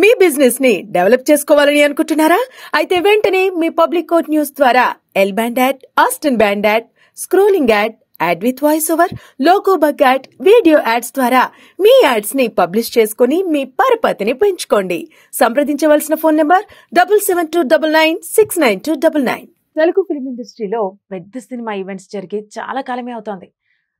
మీ business ని develop చేసుకోవాలని అనుకుంటున్నారా? అయితే వెంటనే మీ పబ్లిక్ కోట్ న్యూస్ ద్వారా L band ad, aston band ad, scrolling ad, ad with voice over, logo bug ad, video ads ద్వారా మీ యాడ్స్ ని పబ్లిష్ చేసుకుని మీ పరపతిని పెంచుకోండి. సంప్రదించవలసిన ఫోన్ నంబర్ 7729969299. తెలుగు ఫిల్మ్ ఇండస్ట్రీలో పెద్ద సినిమా ఈవెంట్స్ జరిగి చాలా కాలమే అవుతోంది.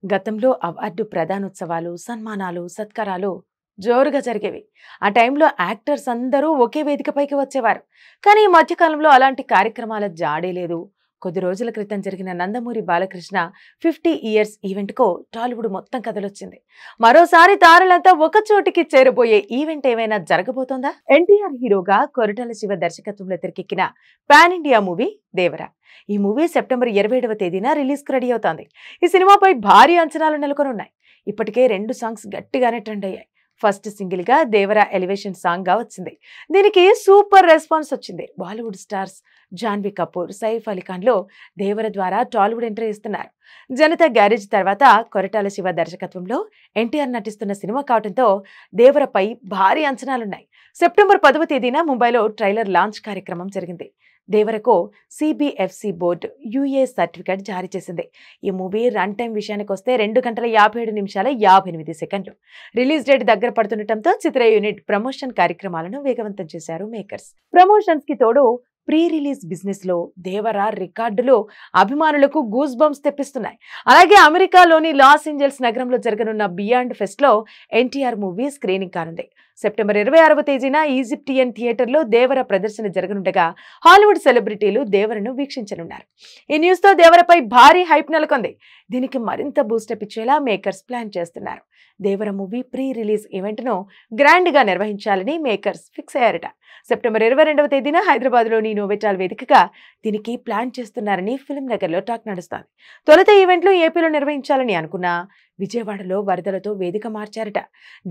గతంలో అవార్డు ప్రదానోత్సవాలు, సన్మానాలు, సత్కారాలు జోరుగా జరిగేవి. ఆ టైంలో యాక్టర్స్ అందరూ ఒకే వేదికపైకి వచ్చేవారు. కానీ ఈ మధ్యకాలంలో అలాంటి కార్యక్రమాల జాడే లేదు. కొద్ది రోజుల క్రితం జరిగిన నందమూరి బాలకృష్ణ 50 ఇయర్స్ ఈవెంట్కో టాలీవుడ్ మొత్తం కదలొచ్చింది. మరోసారి తారలంతా ఒక చోటికి చేరబోయే ఈవెంట్ ఏమైనా జరగబోతోందా? ఎన్టీఆర్ హీరోగా కొరటాల శివ దర్శకత్వంలో తెరకెక్కిన పాన్ ఇండియా మూవీ దేవర. ఈ మూవీ సెప్టెంబర్ 27వ తేదీన రిలీజ్ కు రెడీ అవుతోంది. ఈ సినిమాపై భారీ అంచనాలు నెలకొని ఉన్నాయి. ఇప్పటికే 2 సాంగ్స్ గట్టిగానే ట్రెండ్ అయ్యాయి. ఫస్ట్ సింగిల్ గా దేవర ఎలివేషన్ సాంగ్ గా వచ్చింది. దీనికి సూపర్ రెస్పాన్స్ వచ్చింది. బాలీవుడ్ స్టార్స్ జాన్వీ కపూర్, సైఫ్ అలీ ఖాన్ లో దేవర ద్వారా టాలీవుడ్ ఎంట్రీ ఇస్తున్నారు. జనతా గ్యారేజ్ తర్వాత కొరటాల శివ దర్శకత్వంలో ఎన్టీఆర్ నటిస్తున్న సినిమా కావడంతో దేవరపై భారీ అంచనాలున్నాయి. సెప్టెంబర్ 10వ తేదీన ముంబైలో ట్రైలర్ లాంచ్ కార్యక్రమం జరిగింది. దేవరకు సిబిఎఫ్సి బోర్డు యుఏ సర్టిఫికేట్ జారీ చేసింది. ఈ మూవీ రన్ టైం విషయానికి వస్తే 2 గంటల 57 నిమిషాల 58 సెకండ్లు. రిలీజ్ డేట్ దగ్గర పడుతుండటంతో చిత్ర యూనిట్ ప్రమోషన్ కార్యక్రమాలను వేగవంతం చేశారు మేకర్స్. ప్రమోషన్స్ కి తోడు ప్రీ రిలీజ్ బిజినెస్ లో దేవర రికార్డులు అభిమానులకు గూస్ బంప్స్ తెప్పిస్తున్నాయి. అలాగే అమెరికాలోని లాస్ ఏంజల్స్ నగరంలో జరగనున్న బియాండ్ ఫెస్ట్ లో ఎన్టీఆర్ మూవీ స్క్రీనింగ్ కానుంది. సెప్టెంబర్ 26వ తేదీన ఈజిప్టియన్ థియేటర్ లో దేవర ప్రదర్శన జరగనుండగా హాలీవుడ్ సెలబ్రిటీలు దేవరను వీక్షించనున్నారు. ఈ న్యూస్ తో దేవరపై భారీ హైప్ నెలకొంది. దీనికి మరింత బూస్టప్ ఇచ్చేలా మేకర్స్ ప్లాన్ చేస్తున్నారు. దేవర మూవీ ప్రీ రిలీజ్ ఈవెంట్ ను గ్రాండ్ గా నిర్వహించాలని మేకర్స్ ఫిక్స్ అయ్యారట. సెప్టెంబర్ 22వ తేదీన హైదరాబాద్ లోని నోవెటాల్ వేదికగా దీనికి ప్లాన్ చేస్తున్నారని ఫిల్మ్ నగర్ లో టాక్ నడుస్తోంది. తొలుత ఈవెంట్లు ఏపీలో నిర్వహించాలని అనుకున్నా విజయవాడలో వరదలతో వేదిక మార్చారట.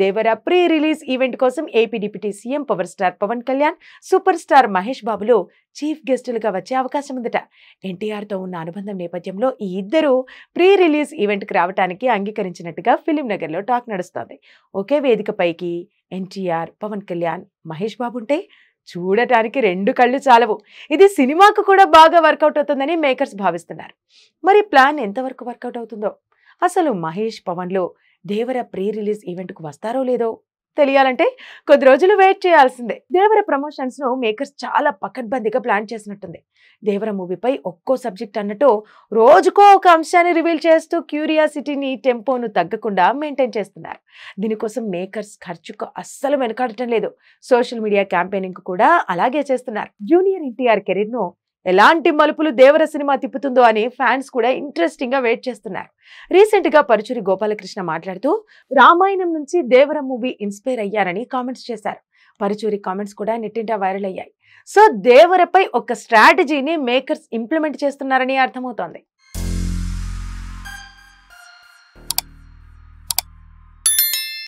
దేవర ప్రీ రిలీజ్ ఈవెంట్ కోసం AP deputy CM power star Pawan Kalyan, super star Mahesh బాబులు చీఫ్ గెస్టులుగా వచ్చే అవకాశం ఉందట. ఎన్టీఆర్ తో ఉన్న అనుబంధం నేపథ్యంలో ఈ ఇద్దరు ప్రీ రిలీజ్ ఈవెంట్ కి రావడానికి అంగీకరించినట్టుగా ఫిలిం నగర్ లో టాక్ నడుస్తోంది. ఒకే వేదికపైకి ఎన్టీఆర్, పవన్ కళ్యాణ్, మహేష్ బాబు ఉంటే చూడటానికి 2 కళ్ళు చాలవు. ఇది సినిమాకు కూడా బాగా వర్కౌట్ అవుతుందని మేకర్స్ భావిస్తున్నారు. మరి ప్లాన్ ఎంతవరకు వర్కౌట్ అవుతుందో, అసలు మహేష్, పవన్లు దేవర ప్రీ రిలీజ్ ఈవెంట్ కు వస్తారో లేదో తెలియాలంటే కొద్ది రోజులు వెయిట్ చేయాల్సిందే. దేవర ప్రమోషన్స్ ను మేకర్స్ చాలా పకడ్బందీగా ప్లాన్ చేసినట్టుంది. దేవర మూవీపై ఒక్కో సబ్జెక్ట్ అన్నట్టు రోజుకో ఒక అంశాన్ని రివీల్ చేస్తూ క్యూరియాసిటీని, టెంపోను తగ్గకుండా మెయింటైన్ చేస్తున్నారు. దీనికోసం మేకర్స్ ఖర్చుకు అస్సలు వెనకాడటం లేదు. సోషల్ మీడియా క్యాంపెయినింగ్ కూడా అలాగే చేస్తున్నారు. జూనియర్ ఎన్టీఆర్ కెరీర్ ను ఎలాంటి మలుపులు దేవర సినిమా తిప్పుతుందో అని ఫ్యాన్స్ కూడా ఇంట్రెస్టింగ్ గా వెయిట్ చేస్తున్నారు. రీసెంట్ గా పరుచూరి గోపాలకృష్ణ మాట్లాడుతూ రామాయణం నుంచి దేవర మూవీ ఇన్స్పైర్ అయ్యారని కామెంట్స్ చేశారు. పరుచూరి కామెంట్స్ కూడా నెట్టింటా వైరల్ అయ్యాయి. సో దేవరపై ఒక స్ట్రాటజీని మేకర్స్ ఇంప్లిమెంట్ చేస్తున్నారని అర్థమవుతోంది.